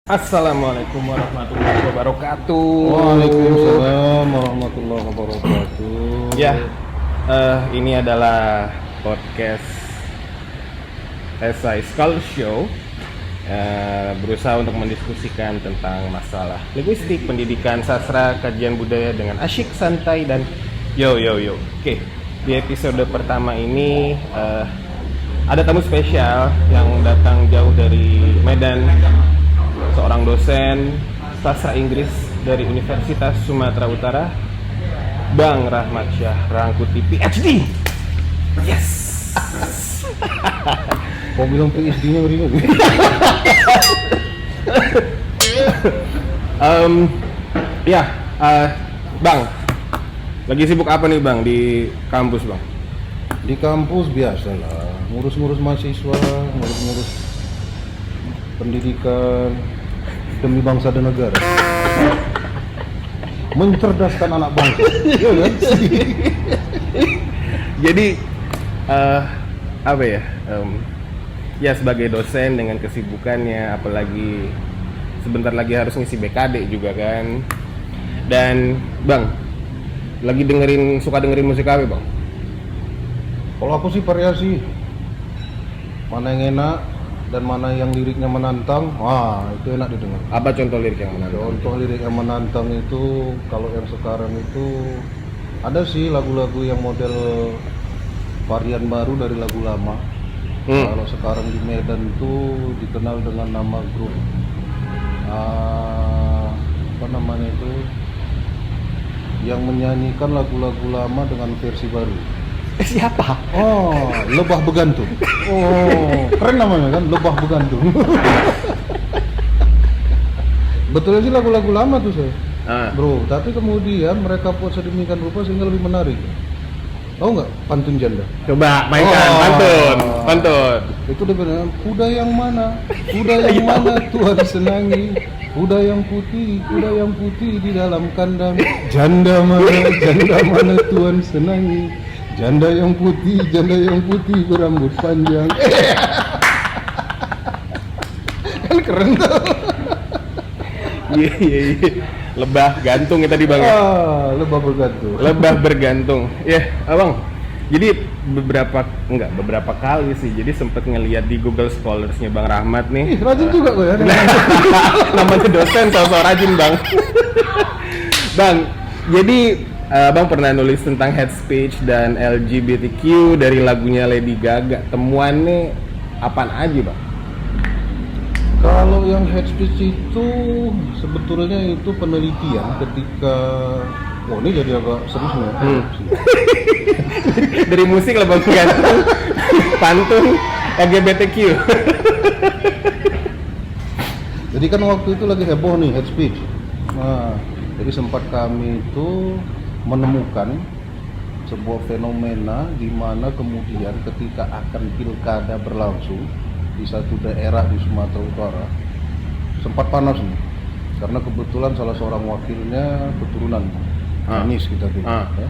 Assalamualaikum warahmatullahi wabarakatuh. Waalaikumsalam warahmatullahi wabarakatuh. Ya, ini adalah podcast Esai Scholar Show. Berusaha untuk mendiskusikan tentang masalah linguistik, pendidikan, sastra, kajian budaya dengan asyik, santai, dan yo. Oke, di episode pertama ini ada tamu spesial yang datang jauh dari Medan. Seorang dosen sastra Inggris dari Universitas Sumatera Utara, Bang Rahmat Syah Rangkuti PhD. Yes. Kau bilang PhD-nya beri lagi? Bang, lagi sibuk apa nih Bang di kampus Bang? Di kampus biasalah, ngurus-ngurus mahasiswa, ngurus-ngurus pendidikan demi bangsa dan negara, mencerdaskan anak bangsa. Iya kan? Jadi ya sebagai dosen dengan kesibukannya, apalagi sebentar lagi harus ngisi BKD juga kan. Dan Bang, lagi suka dengerin musik apa Bang? Kalau aku sih variasi, mana yang enak dan mana yang liriknya menantang, itu enak didengar. Apa contoh lirik yang menantang? Contoh lirik yang menantang itu, kalau yang sekarang itu ada sih lagu-lagu yang model varian baru dari lagu lama. Kalau sekarang di Medan itu dikenal dengan nama grup apa namanya itu, yang menyanyikan lagu-lagu lama dengan versi baru. Siapa? Lebah Begantung. Keren namanya kan, Lebah Begantung. Betulnya sih lagu-lagu lama tuh saya, bro. Tapi kemudian mereka buat sedemikian rupa sehingga lebih menarik. Tahu nggak pantun janda? Coba mainkan pantun. Itu dia bilang, kuda yang mana? Kuda yang mana Tuhan senangi? Kuda yang putih di dalam kandang. Janda mana Tuhan senangi? Janda yang putih berambut panjang. Kan keren tuh. Iya. Lebah gantung ya tadi Bang. Lebah bergantung. Ya, Abang. Jadi beberapa kali sih. Jadi sempet ngeliat di Google Scholars-nya Bang Rahmat nih. Rajin juga kok ya. Namanya dosen sosok rajin Bang. Bang, jadi Abang pernah nulis tentang hate speech dan LGBTQ dari lagunya Lady Gaga. Temuannya apaan aja Bang? Kalau yang hate speech itu sebetulnya itu penelitian ketika ini jadi agak serius nih. Dari musik lah Bang, gantung pantun LGBTQ. Jadi kan waktu itu lagi heboh nih hate speech. Jadi sempat kami itu menemukan sebuah fenomena di mana kemudian ketika akan pilkada berlangsung di satu daerah di Sumatera Utara sempat panas nih, karena kebetulan salah seorang wakilnya keturunan Anies kita bilang. Ya.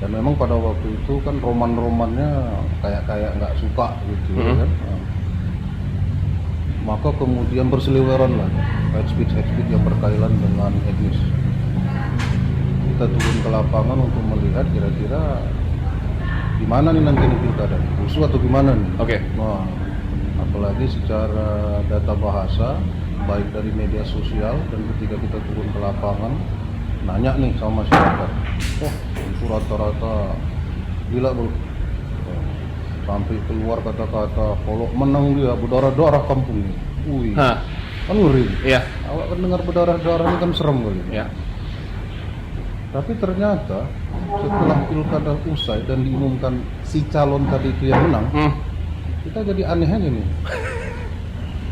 Dan memang pada waktu itu kan roman-romannya kayak nggak suka gitu kan. Maka kemudian berseliweran lah hate speech yang berkaitan dengan etnis. Kita turun ke lapangan untuk melihat kira-kira gimana nih nanti pilkada, rusuh atau gimana nih. Oke. Nah, apalagi secara data bahasa baik dari media sosial, dan ketika kita turun ke lapangan nanya nih sama masyarakat, itu rata-rata gila bro, sampai keluar kata-kata kalau menang dia berdarah-darah kampung ini. Kan ngeri. Iya. Awak kan dengar berdarah-darah ini kan serem kali. Iya. Tapi ternyata setelah pilkada usai dan diumumkan si calon tadi itu yang menang, kita jadi aneh aja nih.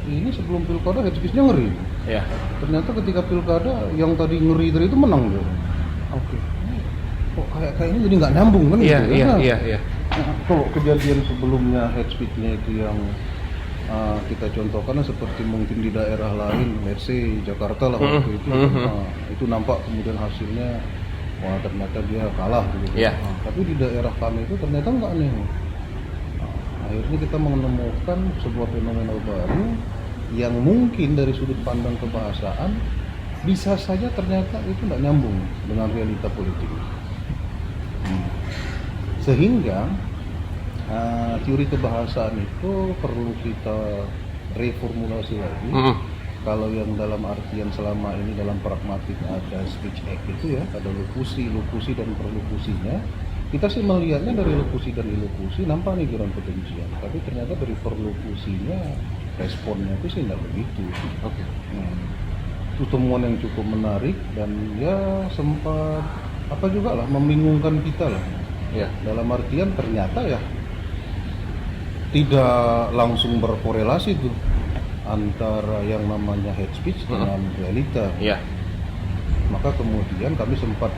Ini sebelum pilkada hate speech-nya ngeri. Iya. Ternyata ketika pilkada yang tadi ngeri itu menang dia. Oke. Kok kayaknya jadi nggak nyambung kan? Iya, gitu, iya, kan? iya. Kalau kejadian sebelumnya hate speech-nya itu yang kita contohkan seperti mungkin di daerah lain, let's say Jakarta lah waktu itu, itu nampak kemudian hasilnya, wah ternyata dia kalah gitu. Yeah. Tapi di daerah kami itu ternyata nggak nih. Akhirnya kita menemukan sebuah fenomena baru yang mungkin dari sudut pandang kebahasaan bisa saja ternyata itu tidak nyambung dengan realita politik. Sehingga teori kebahasaan itu perlu kita reformulasi lagi. Kalau yang dalam artian selama ini dalam pragmatik ada speech act itu ya, ada lokusi dan perlokusinya. Kita sih melihatnya dari lokusi dan ilokusi nampak nih kurang kebencian, tapi ternyata dari perlokusinya responnya itu sih tidak begitu. Oke. Itu temuan yang cukup menarik dan ya sempat apa juga lah membingungkan kita lah. Ya. Dalam artian ternyata ya tidak langsung berkorelasi tuh antara yang namanya hate speech dengan realita. Iya. Maka kemudian kami sempat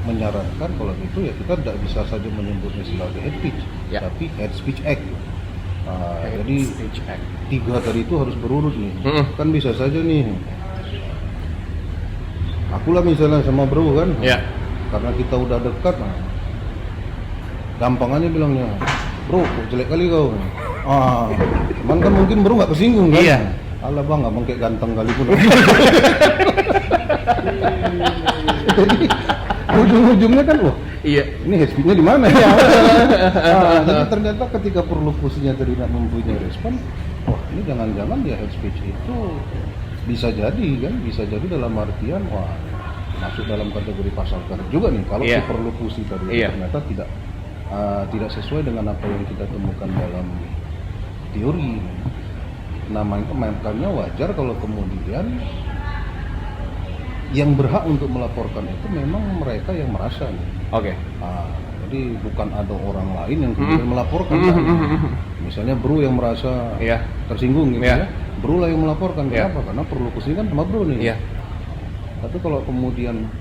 menyarankan kalau gitu ya kita tidak bisa saja menyebutnya sebagai hate speech, Ya. tapi hate speech act. Jadi Speech act. 3 tadi itu harus berurut nih. Kan bisa saja nih. Akulah misalnya sama bro kan, Ya. karena kita udah dekat, nah, gampangannya bilangnya, bro kok jelek kali kau. Cuman kan mungkin bro nggak kesinggung kan? Iya. Alah bang, abang kayak ganteng kali pun. Jadi ujung-ujungnya kan, wah Iya. ini hate speech-nya di mana ya? Jadi ternyata ketika perlokusinya tadi tidak mempunyai respon, wah ini jangan-jangan ya hate speech itu bisa jadi dalam artian wah masuk dalam kategori pasal karet juga nih kalau Iya. si perlokusi tadi Iya. ternyata tidak sesuai dengan apa yang kita temukan dalam teori. Nah makanya wajar kalau kemudian yang berhak untuk melaporkan itu memang mereka yang merasa nih. Oke. Jadi bukan ada orang lain yang kemudian melaporkan kan. Misalnya bro yang merasa Iya. tersinggung gitu Iya. ya, bro lah yang melaporkan. Iya. Kenapa? Karena perlokusi kan sama bro nih. Iya. Tapi kalau kemudian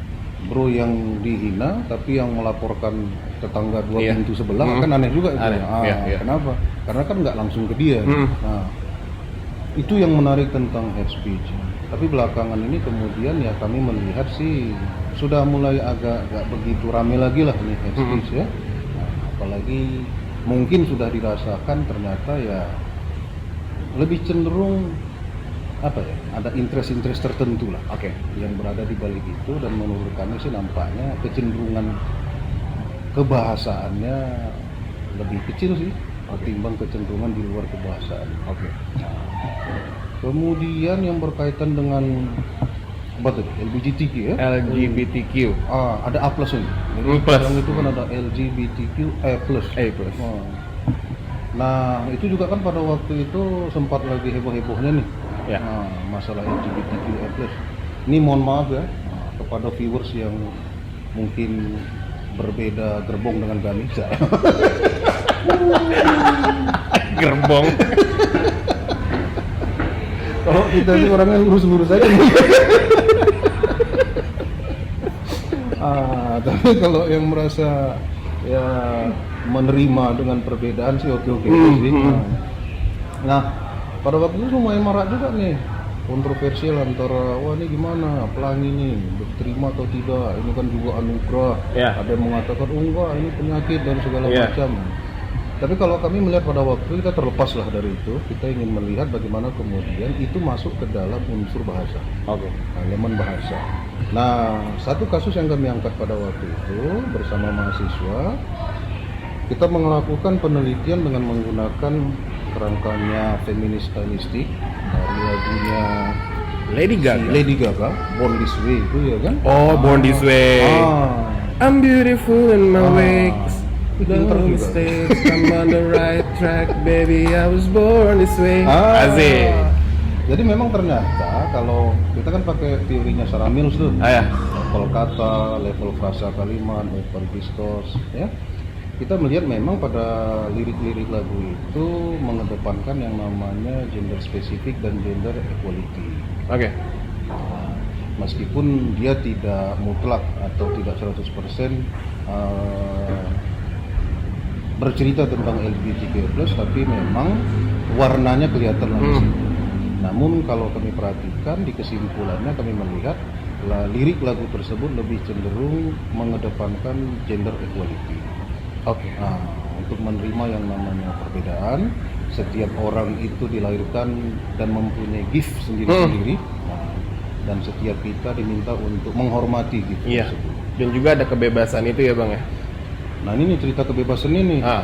bro yang dihina tapi yang melaporkan tetangga 2 Iya. pintu sebelah kan aneh juga itu. Aneh. Iya, iya. Kenapa? Karena kan nggak langsung ke dia. Nah, itu yang menarik tentang hate speech. Tapi belakangan ini kemudian ya kami melihat sih sudah mulai agak begitu rame lagi lah ini hate speech ya. Nah, apalagi mungkin sudah dirasakan ternyata ya lebih cenderung apa ya, ada interest tertentu lah Oke. yang berada di balik itu, dan menurut kami sih nampaknya kecenderungan kebahasaannya lebih kecil sih ketimbang kecenderungan di luar kebahasaan. Oke. Kemudian yang berkaitan dengan apa tuh LGBTQ ya? LGBTQ. Ada A plus nih. Jadi A+. sekarang itu kan ada LGBTQ A plus. A plus. Nah itu juga kan pada waktu itu sempat lagi heboh-hebohnya nih. Ya. Masalah LGBTQ A plus. Ini mohon maaf ya kepada viewers yang mungkin berbeda gerbong dengan kami. Gerbong. Kalau kita ini orangnya lurus-lurus aja nih. Tapi kalau yang merasa ya menerima dengan perbedaan sih oke sih. Nah, pada waktu itu lumayan marak juga nih kontroversial antara wah ini gimana pelangi nih diterima atau tidak, ini kan juga anugerah. Ya. Ada yang mengatakan oh enggak ini penyakit dan segala Ya. macam. Tapi kalau kami melihat pada waktu kita terlepaslah dari itu, kita ingin melihat bagaimana kemudian itu masuk ke dalam unsur bahasa, Oke. elemen bahasa. Nah, satu kasus yang kami angkat pada waktu itu bersama mahasiswa, kita melakukan penelitian dengan menggunakan kerangkanya feminis stylistik dari lagunya Lady Gaga, Born This Way itu ya kan? Oh, Born This Way. I'm beautiful in my ways. Pinter No juga. mistake, I'm on the right track, baby. I was born this way. Asik. Jadi memang ternyata kalau kita kan pakai teorinya Sarah Mills tuh, Ya. level kata, level frasa kalimat, level discourse, ya. Kita melihat memang pada lirik-lirik lagu itu mengedepankan yang namanya gender spesifik dan gender equality. Oke. Meskipun dia tidak mutlak atau tidak 100% bercerita tentang LGBTQ+, tapi memang warnanya kelihatan langsung. Namun kalau kami perhatikan di kesimpulannya kami melihat lirik lagu tersebut lebih cenderung mengedepankan gender equality. Oke. Untuk menerima yang namanya perbedaan setiap orang itu dilahirkan dan mempunyai gift sendiri-sendiri. Nah, dan setiap kita diminta untuk menghormati gift Iya. tersebut. Dan juga ada kebebasan itu ya bang ya. Nah ini nih cerita kebebasan ini. Ah.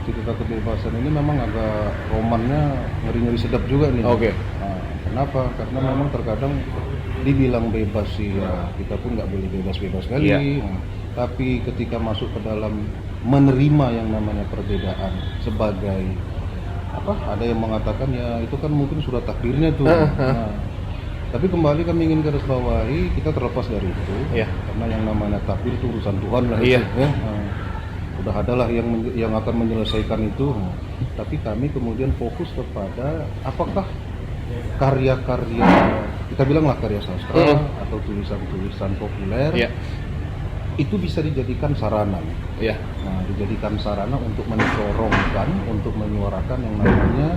Cerita kebebasan ini memang agak romannya ngeri-ngeri sedap juga nih. Oke. Kenapa? Karena memang terkadang dibilang bebas sih ya, kita pun nggak boleh bebas-bebas kali. Iya. Tapi ketika masuk ke dalam menerima yang namanya perbedaan sebagai apa? Ada yang mengatakan ya itu kan mungkin sudah takdirnya tuh. Nah, tapi kembali kami ingin garis bawahi kita terlepas dari itu. Iya. Karena yang namanya takdir itu urusan Tuhan lah. Iya. Itu, ya. Udah adalah yang akan menyelesaikan itu. Tapi kami kemudian fokus kepada apakah karya-karya, kita bilanglah karya sastra atau tulisan-tulisan populer, itu bisa dijadikan sarana. Nah, dijadikan sarana untuk mencorongkan, untuk menyuarakan yang namanya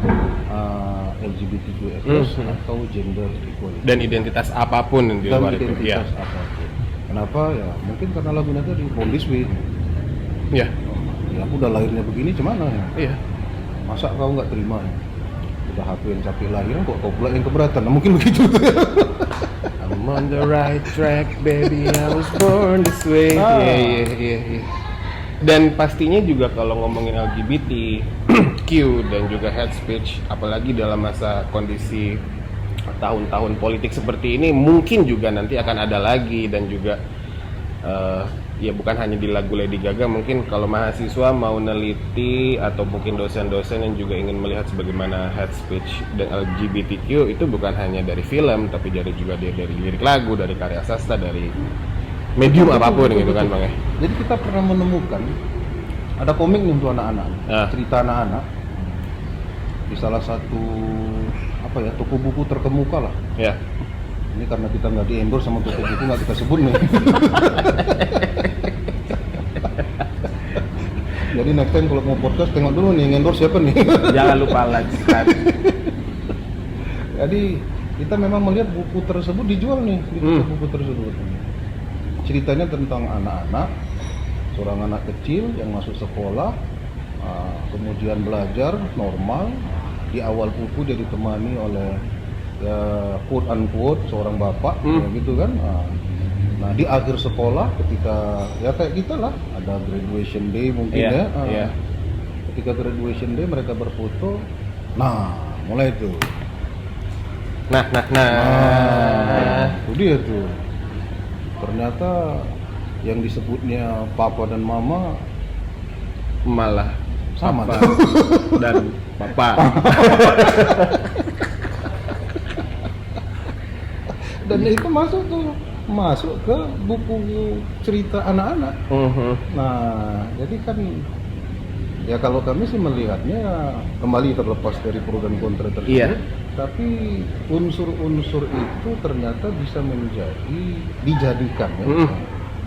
LGBTQIA+ atau gender equality. Dan identitas apapun di luar itu. Identitas apapun. Kenapa ya? Mungkin karena lagunya tadi Born This Way. Ya. Ya aku udah lahirnya begini, cuman ya? Iya. Masa kau nggak terima ya? Udah aku yang capek lahiran kok kau pula yang keberatan. Nah, mungkin begitu. I'm on the right track, baby. I was born this way. Iya. Dan pastinya juga kalau ngomongin LGBTQ dan juga hate speech, apalagi dalam masa kondisi tahun-tahun politik seperti ini, mungkin juga nanti akan ada lagi. Dan juga ya bukan hanya di lagu Lady Gaga, mungkin kalau mahasiswa mau neliti atau mungkin dosen-dosen yang juga ingin melihat sebagaimana hate speech dan LGBTQ itu bukan hanya dari film, tapi juga dari lirik lagu, dari karya sastra, dari medium apapun gitu kan bang ya. Jadi kita pernah menemukan ada komik nih untuk anak-anak, cerita anak-anak di salah satu toko buku terkemuka lah. Ya. Ini karena kita nggak di-endorse sama toko buku, nggak kita sebut nih. Jadi next time kalau mau podcast tengok dulu nih yang endorse siapa nih. Jangan lupa like, subscribe. Jadi kita memang melihat buku tersebut dijual nih di toko buku tersebut. Ceritanya tentang anak-anak, seorang anak kecil yang masuk sekolah, kemudian belajar normal. Di awal buku dia ditemani oleh ya quote unquote seorang bapak ya gitu kan. Nah di akhir sekolah ketika ya kayak kita lah ada graduation day mungkin ketika graduation day mereka berfoto, nah mulai tuh Nah itu dia tuh, ternyata yang disebutnya papa dan mama malah sama papa dan papa. Dan itu masuk ke buku cerita anak-anak. Nah, jadi kan ya kalau kami sih melihatnya kembali terlepas dari pro dan kontra tersebut, tapi unsur-unsur itu ternyata bisa dijadikan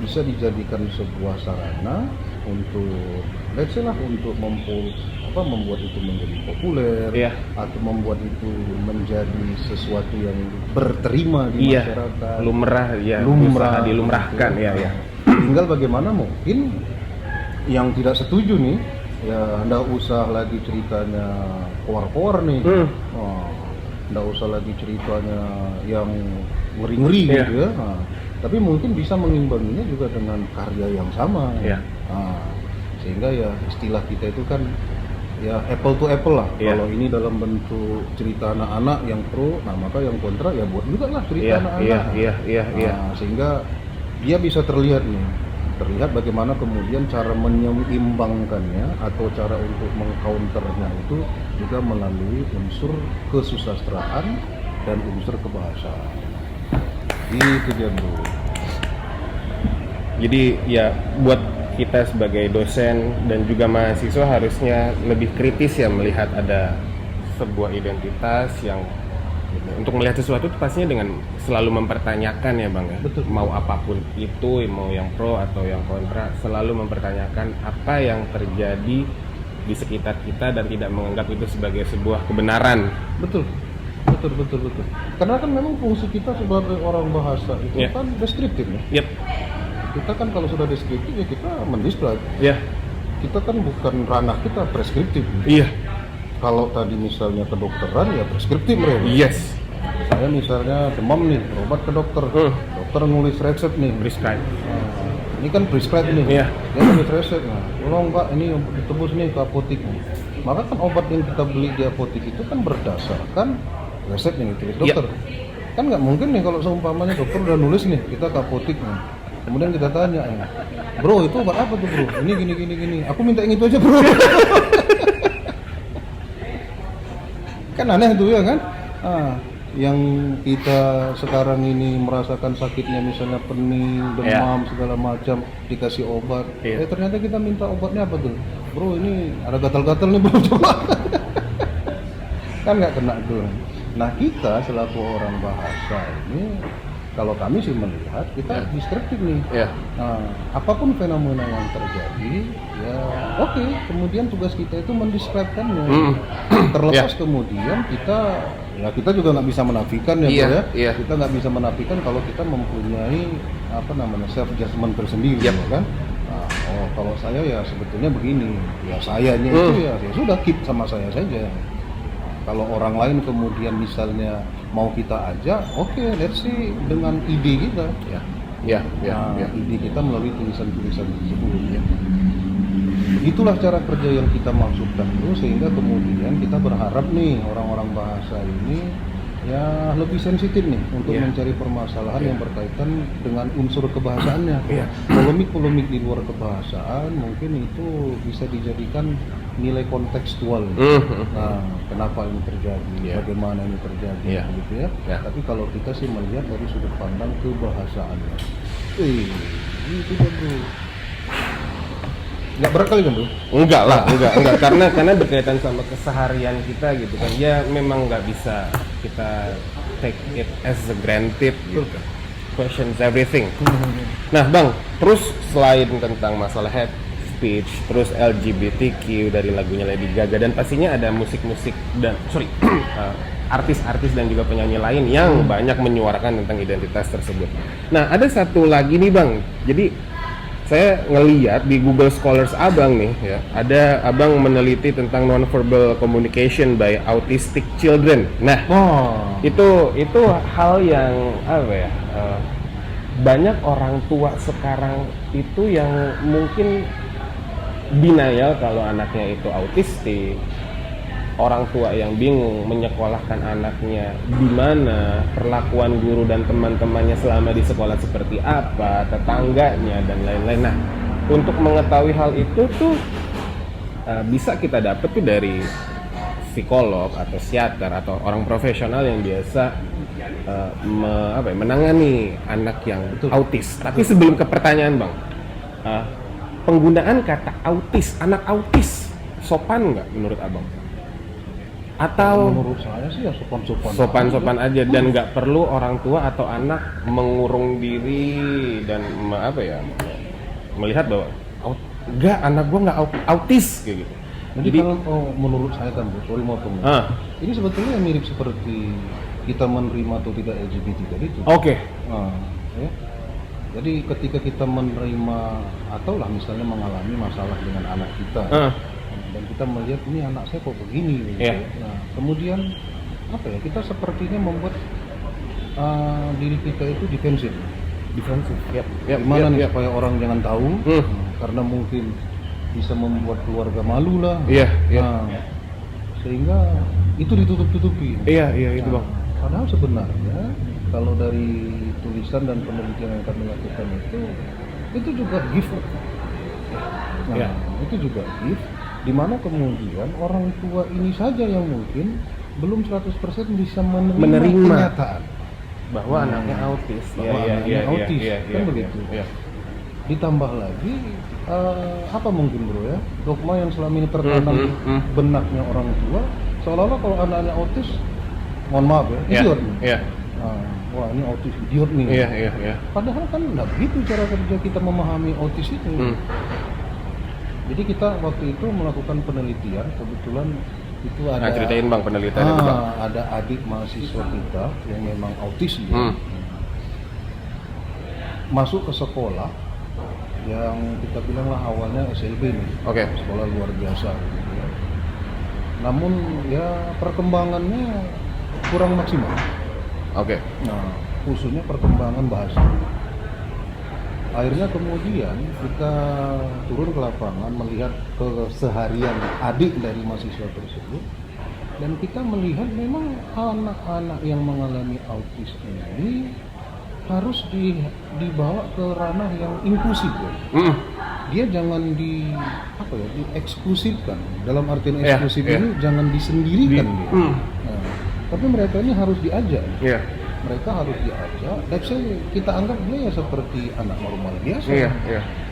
bisa dijadikan sebuah sarana untuk let's say lah untuk membuat itu menjadi populer atau membuat itu menjadi sesuatu yang berterima di masyarakat, lumrah dilumrahkan ya. Tinggal bagaimana mungkin yang tidak setuju nih ya nggak usah lagi ceritanya koar-koar nih, nggak usah lagi ceritanya yang ngeri-ngeri gitu ya. Tapi mungkin bisa mengimbanginya juga dengan karya yang sama. Sehingga ya istilah kita itu kan ya apple to apple lah. Kalau ini dalam bentuk cerita anak-anak yang pro, nah maka yang kontra ya buat juga lah cerita anak-anak. Sehingga dia bisa terlihat bagaimana kemudian cara menyeimbangkannya atau cara untuk mengcounternya itu juga melalui unsur kesusastraan dan unsur kebahasaan. Itu dia bro. Jadi ya buat kita sebagai dosen dan juga mahasiswa harusnya lebih kritis ya melihat ada sebuah identitas yang untuk melihat sesuatu itu pastinya dengan selalu mempertanyakan ya bang ya. Betul. Mau apapun itu, mau yang pro atau yang kontra, selalu mempertanyakan apa yang terjadi di sekitar kita dan tidak menganggap itu sebagai sebuah kebenaran. Betul. Karena kan memang fungsi kita sebagai orang bahasa itu kan deskriptif ya. Kita kan kalau sudah deskriptif ya kita mendescribe. Kita kan bukan ranah kita preskriptif. kalau tadi misalnya kedokteran ya preskriptif Ren. Yes. Saya misalnya demam nih, berobat ke dokter. Dokter nulis resep nih. Prescribe. Ini kan prescribe nih. Iya. Dia nulis resep. Nah, tolong Pak, ini ditebus nih ke apotik. Maka kan obat yang kita beli di apotik itu kan berdasarkan resep yang ditulis dokter. Kan nggak mungkin nih kalau seumpamanya dokter udah nulis nih, kita ke apotik nih. Kemudian kita tanya, bro itu obat apa tuh bro? Ini gini. Aku minta yang itu aja bro. Kan aneh tuh ya kan? Yang kita sekarang ini merasakan sakitnya misalnya pening, demam segala macam dikasih obat. Ternyata kita minta obatnya apa tuh? Bro ini ada gatal-gatal nih bro coba. Kan nggak kena tuh. Nah kita selaku orang bahasa ini, kalau kami sih melihat kita deskriptif nih. Nah, apapun fenomena yang terjadi, ya oke. Kemudian tugas kita itu mendeskripsikannya. Terlepas kemudian kita juga nggak bisa menafikan ya, Kita nggak bisa menafikan kalau kita mempunyai self judgment tersendiri, ya kan? Nah, kalau saya ya sebetulnya begini, ya sayanya itu ya sudah keep sama saya saja. Kalau orang lain kemudian misalnya mau kita ajak, oke, let's see dengan ide kita. Ide kita melalui tulisan-tulisan tersebut. Itulah cara kerja yang kita maksudkan itu, sehingga kemudian kita berharap nih orang-orang bahasa ini ya lebih sensitif nih untuk mencari permasalahan yang berkaitan dengan unsur kebahasaannya. Polemik-polemik di luar kebahasaan mungkin itu bisa dijadikan nilai kontekstual. Nah, kenapa ini terjadi, bagaimana ini terjadi, gitu ya. Tapi kalau kita sih melihat dari sudut pandang kebahasaannya. Itu bro. Nggak berat kali kan bro? Enggak lah, enggak. Karena berkaitan sama keseharian kita gitu kan. Ya memang nggak bisa kita take it as a granted gitu. Questions everything. Nah Bang, terus selain tentang masalah hate speech, terus LGBTQ dari lagunya Lady Gaga, dan pastinya ada musik-musik dan artis-artis dan juga penyanyi lain yang banyak menyuarakan tentang identitas tersebut. Nah ada satu lagi nih Bang, jadi saya ngeliat di Google Scholars Abang nih ya, ada Abang meneliti tentang non-verbal communication by autistic children. Nah, itu hal yang banyak orang tua sekarang itu yang mungkin denial kalau anaknya itu autistik. Orang tua yang bingung menyekolahkan anaknya di mana, perlakuan guru dan teman-temannya selama di sekolah seperti apa, tetangganya dan lain-lain. Nah, untuk mengetahui hal itu tuh bisa kita dapat tuh dari psikolog atau psikiater atau orang profesional yang biasa menangani anak yang autis. Tapi sebelum ke pertanyaan Bang, penggunaan kata autis, anak autis sopan nggak menurut Abang? Atau menurut saya sih ya sopan-sopan aja dan nggak perlu orang tua atau anak mengurung diri dan melihat bahwa enggak, anak gua nggak autis kayak gitu. Jadi kalau menurut saya kan, sorry motong. Ini sebetulnya mirip seperti kita menerima atau tidak LGBT tadi itu. Ya. Jadi ketika kita menerima atau lah misalnya mengalami masalah dengan anak kita. Dan kita melihat ini anak saya kok begini gitu. Nah, kemudian kita sepertinya membuat diri kita itu defensif. Gimana nih supaya orang jangan tahu, karena mungkin bisa membuat keluarga malu lah. Sehingga itu ditutup-tutupi. Itu Bang. Padahal sebenarnya kalau dari tulisan dan penelitian yang kami lakukan itu juga gift. Itu juga gift. Di mana kemudian orang tua ini saja yang mungkin belum 100% bisa menerima kenyataan bahwa anaknya autis. Kan begitu. Ditambah lagi apa mungkin bro ya, dogma yang selama ini tertanam di benaknya orang tua, seolah-olah kalau anaknya autis, mohon maaf ya, idiot nih. Wah ini autis, idiot nih. Padahal kan nggak begitu cara kerja kita memahami autis itu. Jadi kita waktu itu melakukan penelitian, kebetulan itu ada ceritain Bang penelitiannya itu Bang. Ada adik mahasiswa kita yang memang autis masuk ke sekolah yang kita bilang lah awalnya SLB nih, sekolah luar biasa gitu ya. namun ya perkembangannya kurang maksimal. Oke. Nah, khususnya perkembangan bahasa. Akhirnya kemudian kita turun ke lapangan melihat keseharian adik dari mahasiswa tersebut, dan kita melihat memang anak-anak yang mengalami autis ini harus dibawa ke ranah yang inklusif ya. Dia jangan dieksklusifkan. Dalam artian eksklusif ini jangan disendirikan dia. Nah, tapi mereka ini harus diajak. Mereka harus diajak. Let's say kita anggap dia ya seperti anak normal biasa.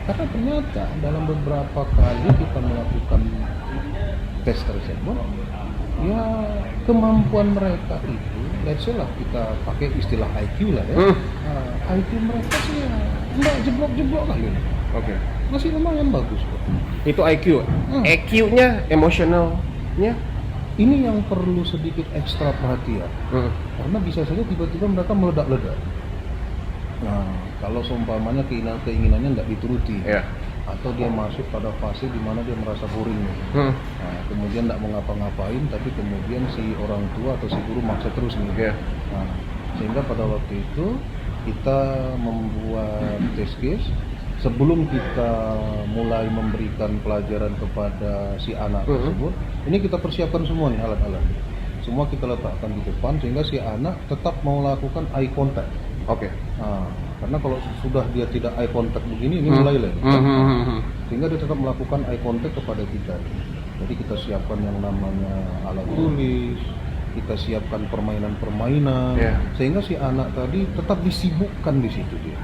Karena ternyata dalam beberapa kali kita melakukan tes tersebut, ya kemampuan mereka itu, let's say lah kita pakai istilah IQ lah ya. IQ mereka sih ya nggak jeblok-jeblok kali. Masih lumayan bagus kok. Itu IQ. EQ-nya, emosionalnya. Ini yang perlu sedikit ekstra perhatian. Karena bisa saja tiba-tiba mereka meledak-ledak. Nah, kalau seumpamanya keinginannya nggak dituruti, atau dia masuk pada fase di mana dia merasa boring. Nah, kemudian nggak mau ngapa-ngapain, tapi kemudian si orang tua atau si guru maksa terus nih. Nah, sehingga pada waktu itu kita membuat test case. Sebelum kita mulai memberikan pelajaran kepada si anak tersebut, ini kita persiapkan semua nih alat-alat. Semua kita letakkan di depan sehingga si anak tetap mau lakukan eye contact. Nah, karena kalau sudah dia tidak eye contact begini, ini mulai lah. Sehingga dia tetap melakukan eye contact kepada kita. Jadi kita siapkan yang namanya alat tulis, kita siapkan permainan-permainan, sehingga si anak tadi tetap disibukkan di situ dia.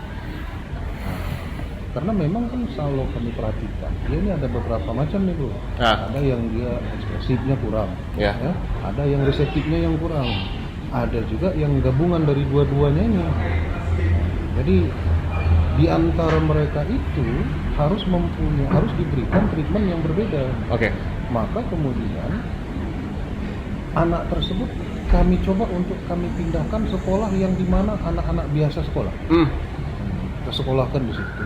Karena memang kan kalau kami perhatikan, dia ini ada beberapa macam nih bro. Ada yang dia ekspresifnya kurang, ada yang reseptifnya yang kurang, ada juga yang gabungan dari dua-duanya ini. Jadi di antara mereka itu harus diberikan treatment yang berbeda. Maka kemudian anak tersebut kami coba untuk kami pindahkan sekolah yang dimana anak-anak biasa sekolah. Kita sekolahkan di situ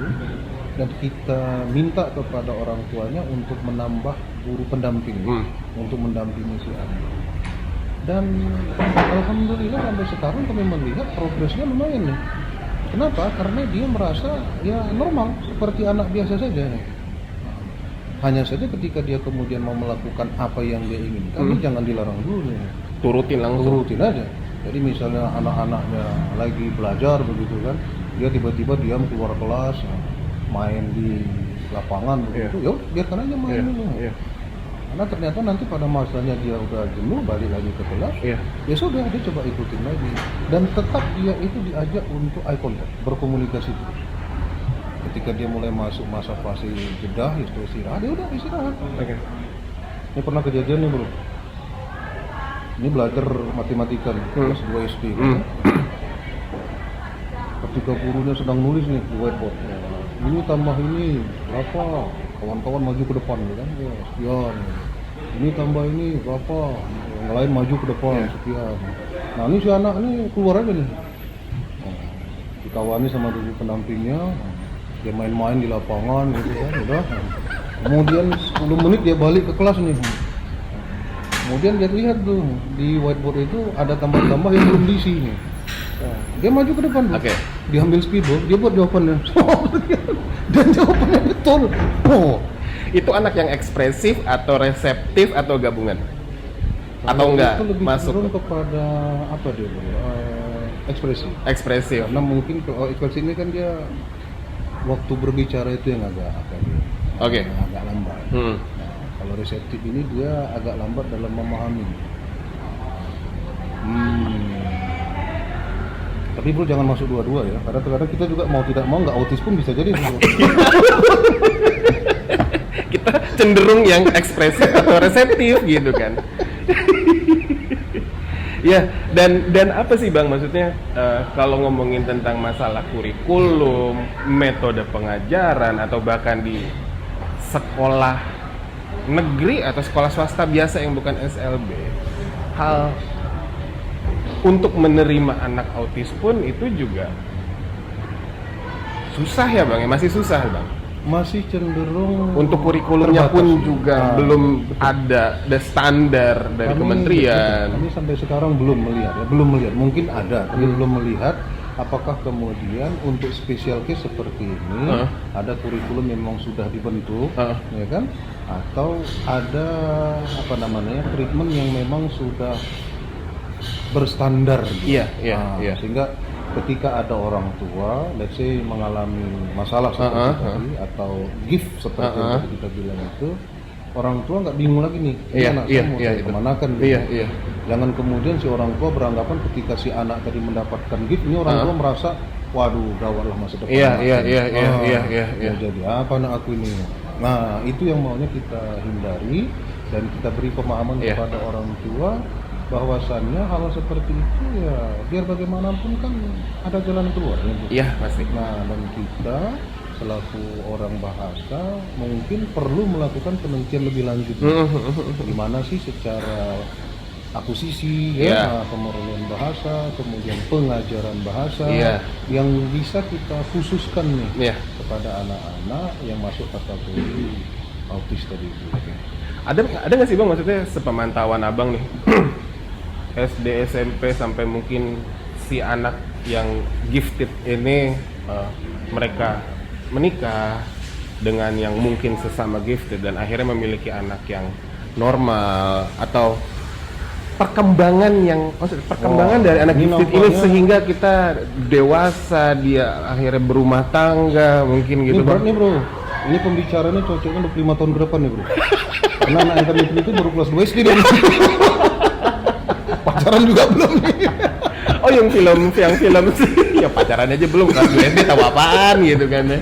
dan kita minta kepada orang tuanya untuk menambah guru pendamping untuk mendampingi si anak. Dan alhamdulillah sampai sekarang kami melihat progresnya lumayan nih. Kenapa? Karena dia merasa ya normal seperti anak biasa saja. Hanya saja ketika dia kemudian mau melakukan apa yang dia inginkan, jangan dilarang dulu nih. Turutin aja. Jadi misalnya anak-anaknya lagi belajar begitu kan, dia tiba-tiba diam keluar kelas, main di lapangan begitu, ya biarkan aja main dulu. Karena ternyata nanti pada masanya dia udah jenuh balik lagi ke kelas, ya sudah dia coba ikutin lagi. Dan tetap dia itu diajak untuk eye contact, berkomunikasi. Ketika dia mulai masuk masa fase jeda, istirahat, dia udah istirahat. Ini pernah kejadian nih bro. Ini belajar matematika nih, kelas 2 SD. Ketika gurunya sedang nulis nih di whiteboard, ini tambah ini berapa, kawan-kawan maju ke depan gitu kan, sekian. Ini tambah ini berapa, yang lain maju ke depan sekian. Nah ini si anak ini keluar aja nih, dikawani sama guru pendampingnya, dia main-main di lapangan gitu kan, udah. Kemudian 10 menit dia balik ke kelas nih. Kemudian dia lihat tuh di whiteboard itu ada tambah-tambah yang belum diisi nih. Dia maju ke depan, dia ambil spidol, dia buat jawabannya, dan jawabannya betul. Itu anak yang ekspresif atau reseptif atau gabungan? Atau enggak masuk? Itu kepada apa dia? Ekspresif. Karena mungkin kalau ekspresif ini kan dia waktu berbicara itu yang agak lambat. Nah, kalau reseptif ini dia agak lambat dalam memahami. Tapi bro jangan masuk dua-dua ya, karena terkadang kita juga mau tidak mau nggak autis pun bisa jadi. Kita cenderung yang ekspresif atau reseptif gitu kan. Ya, dan apa sih Bang maksudnya kalau ngomongin tentang masalah kurikulum, metode pengajaran atau bahkan di sekolah negeri atau sekolah swasta biasa yang bukan SLB, hal untuk menerima anak autis pun itu juga susah ya Bang, masih susah Bang. masih cenderung Untuk kurikulumnya pun terbatas. juga Nah, belum ada standar dari kementerian. Kami sampai sekarang belum melihat, mungkin ada, tapi belum melihat apakah kemudian untuk special case seperti ini ada kurikulum yang memang sudah dibentuk, ya kan? Atau ada apa namanya treatment yang memang sudah berstandar. Gitu. Iya. Sehingga ketika ada orang tua, let's say mengalami masalah seperti tadi atau gift seperti yang tadi kita bilang itu, orang tua nggak bingung lagi nih, ini anak saya mau saya kemanakan gitu. Jangan kemudian si orang tua beranggapan ketika si anak tadi mendapatkan gift, ini orang tua merasa, waduh gawatlah masa depan. Iya. Jadi apa anak aku ini? Nah itu yang maunya kita hindari dan kita beri pemahaman kepada orang tua bahwasannya hal seperti itu ya biar bagaimanapun kan ada jalan keluarnya. Iya pasti. Nah dan kita selaku orang bahasa mungkin perlu melakukan penelitian lebih lanjut. Gimana sih secara akuisisi, pemrograman bahasa, kemudian pengajaran bahasa yang bisa kita khususkan nih kepada anak-anak yang masuk kategori autis tadi itu. Ada nggak sih bang, maksudnya sepemantauan abang nih SD SMP sampai mungkin si anak yang gifted ini mereka menikah dengan yang mungkin sesama gifted dan akhirnya memiliki anak yang normal, atau perkembangan dari anak gifted ini sehingga kita dewasa dia akhirnya berumah tangga mungkin gitu. Ini berat nih bro, ini pembicaranya cocoknya 25 tahun ke depan nih bro. Karena anak yang kami itu baru kelas 2 SD nih. Pacaran juga belum nih. Oh yang film ya pacaran aja belum, kan gue SD tahu apaan gitu kan ya.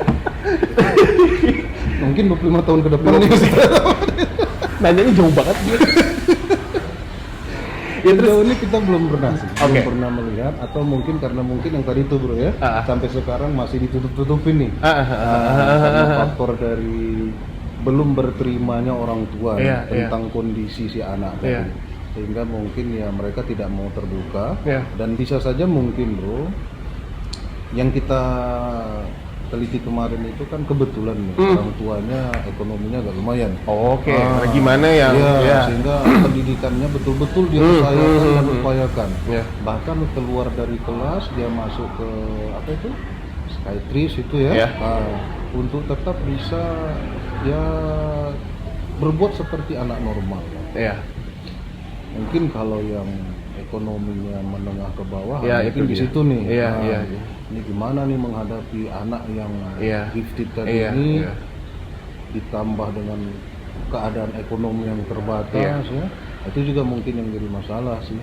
Mungkin 25 tahun ke depan nih. Nanyanya jauh banget dia. Ya terus ini kita belum pernah sih, belum pernah melihat, atau mungkin karena yang tadi itu bro ya, sampai sekarang masih ditutup-tutupin nih. Karena faktor dari belum berterimanya orang tua tentang kondisi si anak tadi. Sehingga mungkin ya mereka tidak mau terbuka dan bisa saja mungkin bro yang kita teliti kemarin itu kan kebetulan nih orang tuanya ekonominya agak lumayan. Gimana ya? Sehingga pendidikannya betul-betul dia upayakan dan upayakan. Bahkan keluar dari kelas dia masuk ke apa itu Skytris itu ya. Untuk tetap bisa ya berbuat seperti anak normal. Mungkin kalau yang ekonominya menengah ke bawah, mungkin di situ nih. Ini gimana nih menghadapi anak yang gifted tadi ini, ditambah dengan keadaan ekonomi yang terbatas, itu juga mungkin yang jadi masalah sih.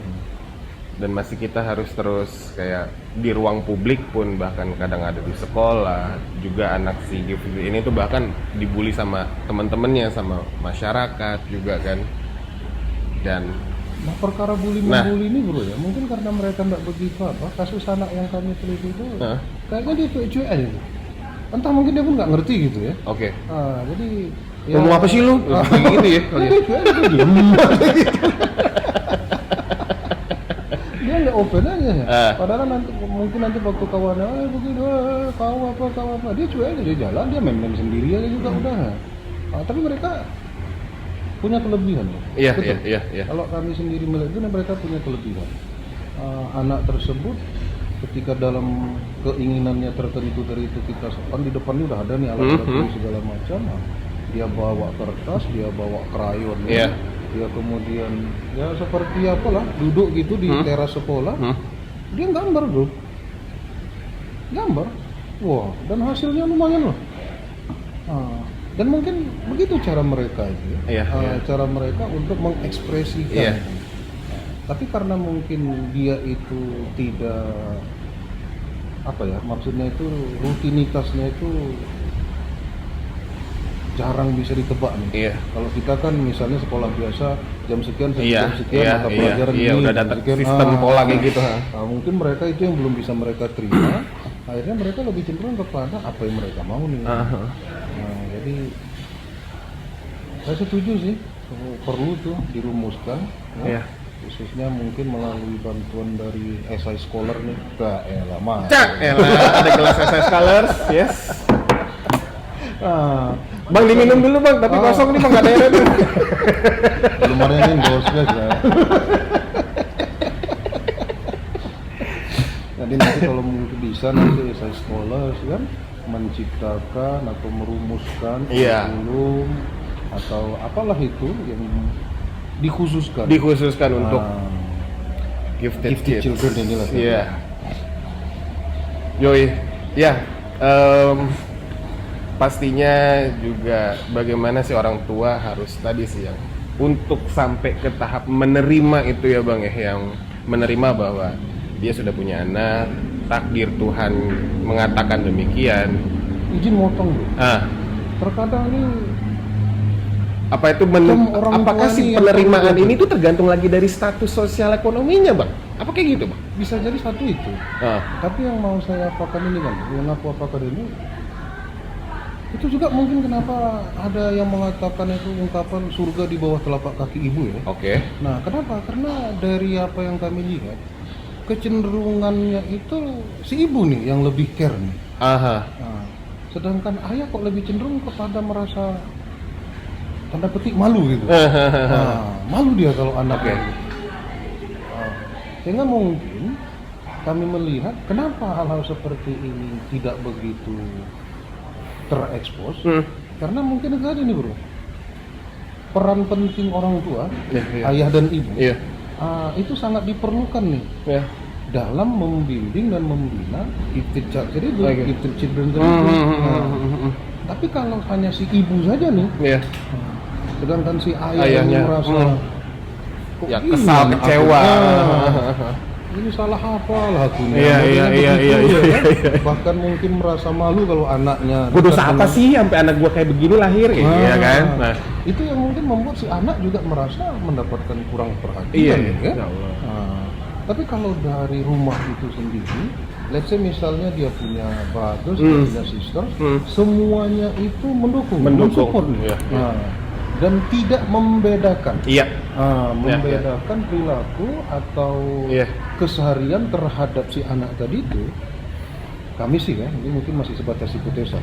Dan masih kita harus terus kayak di ruang publik pun, bahkan kadang ada di sekolah juga anak si gifted ini tuh bahkan dibully sama teman-temannya, sama masyarakat juga kan. Dan nah perkara bully-membuli ini bro ya, mungkin karena mereka nggak begitu apa, kasus anak yang kami teliti itu kayaknya dia cuek-cuek aja gitu. Entah mungkin dia pun nggak ngerti gitu ya. Jadi ngomong apa sih lu? Gitu ya. Dia cuek aja, diem. Dia nggak open aja. Padahal mungkin nanti waktu kawannya, begini, kau apa, dia cuek aja, dia jalan, dia main-main sendiri aja juga udah. Tapi mereka punya kelebihan. Iya. Kalau kami sendiri melihat itu mereka punya kelebihan. Anak tersebut ketika dalam keinginannya tertentu dari itu kita kan di depannya udah ada nih alat-alat segala macam. Dia bawa kertas, dia bawa krayon, dia kemudian ya seperti apalah duduk gitu di teras sekolah, dia gambar bro, wah dan hasilnya lumayan loh. Dan mungkin begitu cara mereka itu, cara mereka untuk mengekspresikan. Tapi karena mungkin dia itu tidak apa ya, maksudnya itu rutinitasnya itu jarang bisa ditebak nih. Kalau kita kan misalnya sekolah biasa jam sekian mata pelajaran ini, udah ada sistem pola kayak gitu. Mungkin mereka itu yang belum bisa mereka terima. Akhirnya mereka lebih cenderung kepada apa yang mereka mau nih. Jadi saya setuju sih, perlu tuh dirumuskan. Khususnya mungkin melalui bantuan dari SI Scholar nih. Ada kelas SI Scholars, Bang diminum dulu bang, tapi kosong nih bang, nggak ada airnya tuh. Belum ada yang endorse guys ya. Jadi nanti kalau mungkin bisa nanti saya sekolah kan menciptakan atau merumuskan Iya. kurikulum atau apalah itu yang dikhususkan Untuk gifted gifted kids. children inilah. Iya. Yoi, ya. Pastinya juga bagaimana sih orang tua harus tadi sih yang untuk sampai ke tahap menerima itu ya bang ya, yang menerima bahwa dia sudah punya anak, takdir Tuhan mengatakan demikian. Izin motong bro. Terkadang ini Apa itu orang apakah tua si nih yang penerimaan perlu ini tuh tergantung lagi dari status sosial ekonominya bang? Apa kayak gitu bang? bisa jadi satu itu. Tapi yang mau saya apakan ini kan, yang aku apakan ini, itu juga mungkin kenapa ada yang mengatakan itu ungkapan surga di bawah telapak kaki ibu ya. Oke. Nah, kenapa? Karena dari apa yang kami lihat, kecenderungannya itu si ibu nih yang lebih care nih. Aha. Nah, sedangkan ayah kok lebih cenderung kepada merasa tanda petik malu gitu. Malu dia kalau anaknya. Sehingga mungkin kami melihat kenapa hal-hal seperti ini tidak begitu terekspos. Karena mungkin saja nih bro, peran penting orang tua, ayah dan ibu, itu sangat diperlukan nih dalam membimbing dan membina gifted child. Jadi gifted children tadi. Tapi kalau hanya si ibu saja nih, sedangkan si ayahnya merasa kok ya gini kesal, kecewa. Ini salah apa lah aku nih. Iya. Bahkan mungkin merasa malu kalau anaknya. Gue dosa apa sih sampai anak gue kayak begini lahir, ya kan? Nah, itu yang mungkin membuat si anak juga merasa mendapatkan kurang perhatian. Iya. Ya? Tapi kalau dari rumah itu sendiri, let's say misalnya dia punya brothers, dia punya sister, semuanya itu mendukung. Support. Dan tidak membedakan. Membedakan perilaku atau keseharian terhadap si anak tadi itu. Kami sih ya, ini mungkin masih sebatas hipotesa.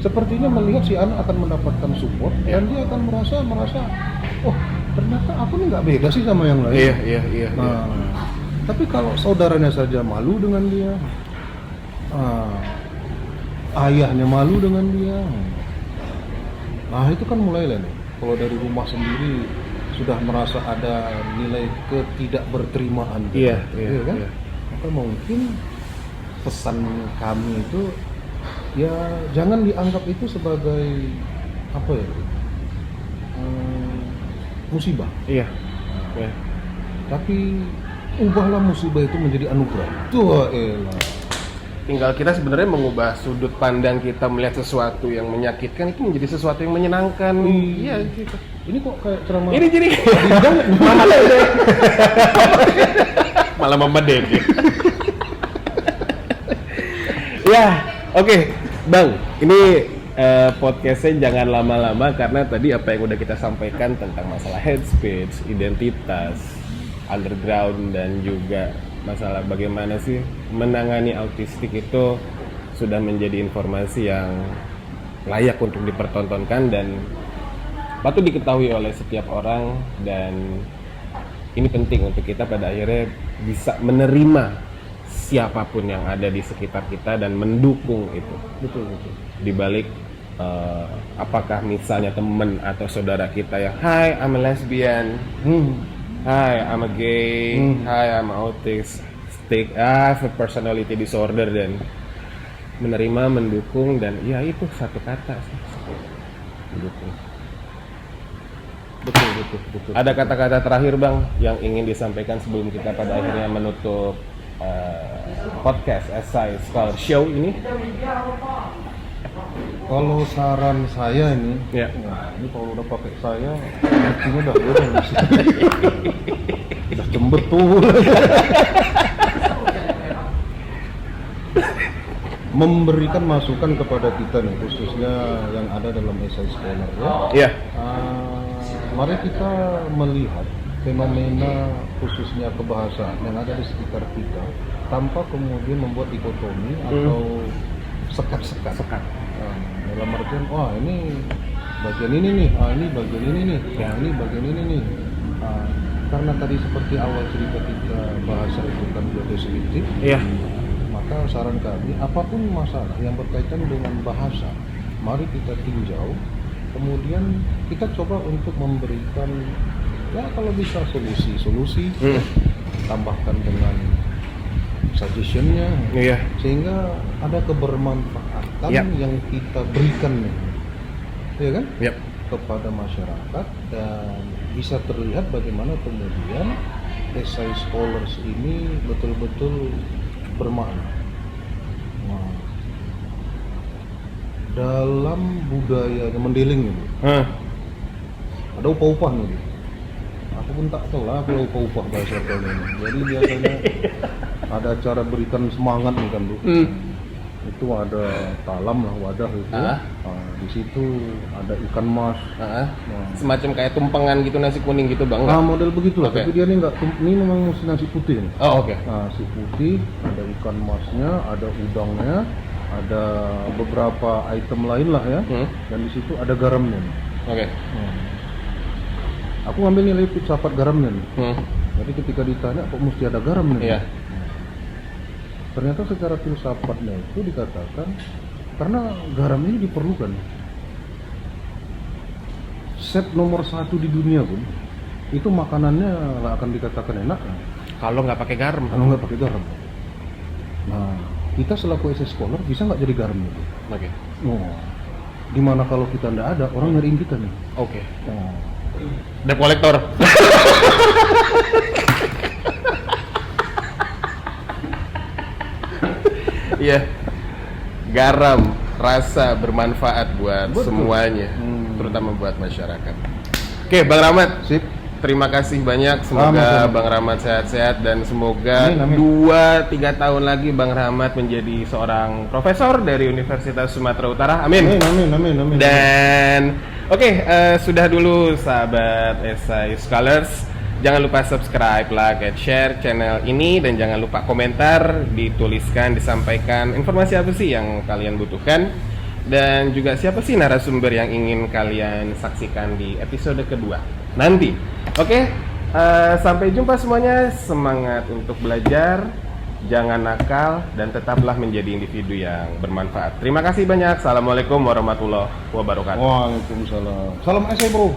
Sepertinya melihat si anak akan mendapatkan support dan dia akan merasa, oh ternyata aku nih nggak beda sih sama yang lain. Tapi kalau saudaranya saja malu dengan dia, ayahnya malu dengan dia. Nah itu kan mulai lah nih, kalau dari rumah sendiri sudah merasa ada nilai ketidakberterimaan kan? Maka mungkin pesan kami itu ya jangan dianggap itu sebagai apa ya, musibah. Tapi ubahlah musibah itu menjadi anugerah. Tuh elah. Tinggal kita sebenarnya mengubah sudut pandang kita melihat sesuatu yang menyakitkan itu menjadi sesuatu yang menyenangkan. Iya gitu. Ini kok kayak ceramah. Ini jadi malah Mama Dede. Ya, oke. Bang, ini podcastnya jangan lama-lama karena tadi apa yang udah kita sampaikan tentang masalah hate speech, identitas, underground, dan juga masalah bagaimana sih menangani autistik itu sudah menjadi informasi yang layak untuk dipertontonkan dan patut diketahui oleh setiap orang, dan ini penting untuk kita pada akhirnya bisa menerima siapapun yang ada di sekitar kita dan mendukung itu. Betul. Di balik apakah misalnya teman atau saudara kita yang hi I'm a lesbian, hi I'm a gay, hi I'm autistic, I have a personality disorder, dan menerima, mendukung, dan ya itu satu kata sih, mendukung. Betul. Ada kata-kata terakhir bang yang ingin disampaikan sebelum kita pada akhirnya menutup podcast Esai Scholar Show ini? Kalau saran saya ini, ini kalau udah pakai saya, artinya udah udah cembetul. Memberikan masukan kepada kita nih, khususnya yang ada dalam Esai Scholar ya. Mari kita melihat fenomena khususnya kebahasaan yang ada di sekitar kita tanpa kemudian membuat dikotomi atau sekat-sekat. Sekat. Dalam artian, wah ini bagian ini nih, ini bagian ini nih, ini bagian ini nih. Karena tadi seperti awal cerita kita bahasa itu kan dia deskriptif, Iya. maka saran kami apapun masalah yang berkaitan dengan bahasa, mari kita tinjau, kemudian kita coba untuk memberikan ya kalau bisa solusi, tambahkan dengan suggestionnya, Iya. sehingga ada kebermanfaatan Yap. yang kita berikan nih, ya kan, Yap. kepada masyarakat, dan bisa terlihat bagaimana kemudian esai scholars ini betul-betul bermakna. Nah, dalam budaya Mendeling ini ada upah-upah nih. Aku pun tak tahu lah kalau upah-upah bahasa Bali ini. Jadi biasanya ada acara berikan semangat nih kan Bu. Itu ada talam lah, wadah itu. Nah, di situ ada ikan mas. Nah, Semacam kayak tumpengan gitu nasi kuning gitu bang? nah model begitulah. Oke. Tapi dia ini enggak, ini memang nasi putih nih. Oh oke. Nasi putih, ada ikan masnya, ada udangnya, ada beberapa item lain lah ya. Dan di situ ada garamnya nih. Oke. Aku ngambil nilai filsafat garamnya nih. Jadi ketika ditanya kok mesti ada garam nih? Iya. Ternyata secara filsafatnya itu dikatakan karena garam ini diperlukan. Set nomor 1 di dunia pun itu makanannya lah akan dikatakan enak Kalau nggak pakai garam. kalau nggak pakai garam. Nah, kita selaku SS scholar bisa nggak jadi garam itu? Oke. Oh, dimana kalau kita nggak ada orang nyariin kita nih. Oke. Oh. Debt kolektor. Iya. Garam, rasa bermanfaat buat Betul. semuanya, terutama buat masyarakat. Oke, Bang Rahmat. Sip. Terima kasih banyak. Semoga Sama-sama. Bang Rahmat sehat-sehat dan semoga Amin, amin. 2-3 tahun lagi Bang Rahmat menjadi seorang profesor dari Universitas Sumatera Utara. Amin. Amin. Dan oke, sudah dulu sahabat Esai Scholars. Jangan lupa subscribe, like, and share channel ini, dan jangan lupa komentar, dituliskan, disampaikan informasi apa sih yang kalian butuhkan, dan juga siapa sih narasumber yang ingin kalian saksikan di episode kedua nanti. Oke, sampai jumpa semuanya. Semangat untuk belajar, jangan nakal, dan tetaplah menjadi individu yang bermanfaat. Terima kasih banyak. Assalamualaikum warahmatullahi wabarakatuh. Waalaikumsalam. Salam esai bro.